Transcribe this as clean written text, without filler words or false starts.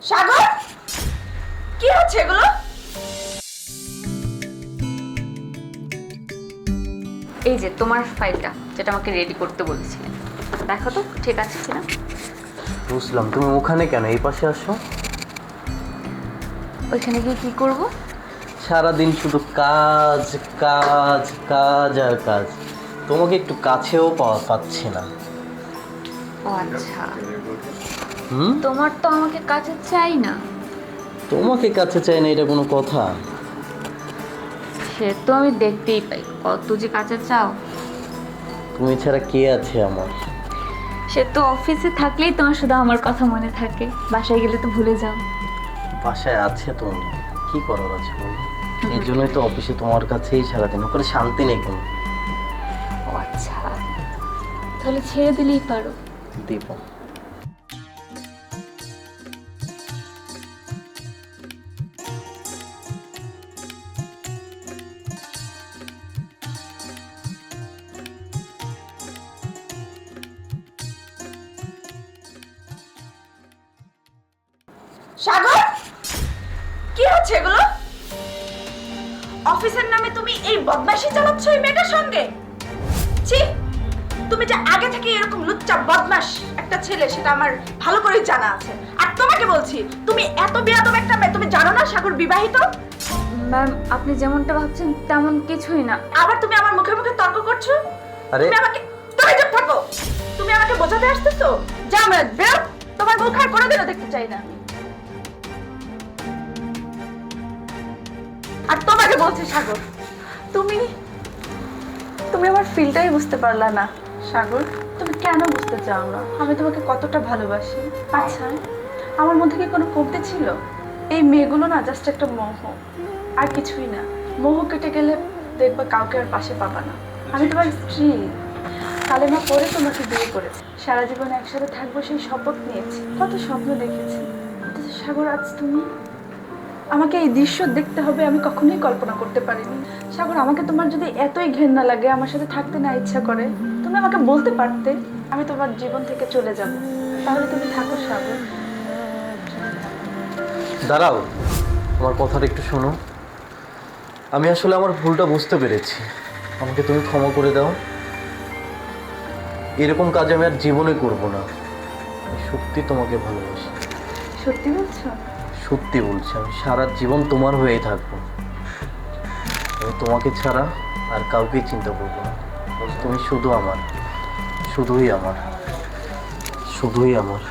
সাগর, কি হচ্ছে এগুলো? এই যে তোমার ফাইলটা, যেটা আমাকে রেডি করতে বলেছিলে, দেখো তো ঠিক আছে কিনা। বুঝলাম, তুমি ওখানে কেন? এই পাশে আসো। ওইখানে গিয়ে কি করব? সারাদিন শুধু কাজ কাজ কাজ আর কাজ, তোমাকে একটু কাছেও পাচ্ছি না। ও আচ্ছা, হুম, তোমার তো আমাকে কাছে চাই না। তোমাকে কাছে চাই না, এটা কোনো কথা? সে তো আমি দেখতেই পাই, কত যে কাছে চাও। তুমি ছাড়া কে আছে আমার? সে তো অফিসে থাকলেই তোমার শুধু আমার কথা মনে থাকে, বাসায় গেলে তো ভুলে যাও। বাসায় আছে তুমি, কি করার আছে বলো? এই জন্যই তো অফিসে তোমার কাছেই সারাদিন, ওখানে শান্তি নেই কোনো। ও আচ্ছা, তাহলে ছেড়ে দিলেই পারো। দিব। সাগর, কি হচ্ছে এগুলো? অফিসের নামে তুমি এই বদমাইশি চালাচ্ছ এই মেয়েটার সঙ্গে? ছি, তুমি যে আগে থেকে এরকম লুচ্চা বদমাশ একটা ছেলে সেটা আমার ভালো করে জানা আছে। আর তোমাকে বলছি, তুমি এত বেয়াদব একটা মেয়ে, তুমি জানো না সাগর বিবাহিত? ম্যাম, আপনি যেমনটা ভাবছেন তেমন কিছুই না। আবার তুমি আমার মুখে মুখে তর্ক করছো। আরে তুমি চুপ থাকো। তুমি আমাকে বোঝাতে আসতেছো? যাও ম্যাম, বেরো। তোমার মুখ আর কোনোদিনও দেখতে চাই না। আর তোমাকে বলছি সাগর, তুমি তুমি আমার ফিলটাই বুঝতে পারলা না। সাগর, তুমি কেন বুঝতে চাও না আমি তোমাকে কতটা ভালোবাসি? আচ্ছা, আমার মধ্যে কি কোনো কমতি ছিল? এই মেয়েগুলো না জাস্ট একটা মোহ, আর কিছুই না। মোহ কেটে গেলে দেখবে কাউকে আর পাশে পাবা না। আমি তোমার স্ত্রী, কালেমা পড়ে তোমাকে বিয়ে করেছি, সারা জীবন একসাথে থাকবো সেই শপথ নিয়েছি, কত স্বপ্ন দেখেছি। অথচ সাগর, আজ তুমি আমাকে এই দৃশ্য দেখতে হবে আমি কখনোই কল্পনা করতে পারিনি। সাগর, আমাকে তোমার যদি এতই ঘেন্না লাগে, আমার সাথে থাকতে না ইচ্ছা করে, তুমি আমাকে বলতে পারতে আমি তোমার জীবন থেকে চলে যাব। তাহলে তুমি থাকো সাগর। দাঁড়াও, আমার কথাটা একটু শোনো। আমি আসলে আমার ভুলটা বুঝতে পেরেছি, আমাকে তুমি ক্ষমা করে দাও। এরকম কাজ আমি আর জীবনে করব না। আমি সত্যি তোমাকে ভালোবাসি। সত্যি বলছো? সত্যি বলছি, আমি সারা জীবন তোমার হয়েই থাকবো। আমি তোমাকে ছাড়া আর কাউকেই চিন্তা করবো না। তুমি শুধু আমার, শুধুই আমার, শুধুই আমার।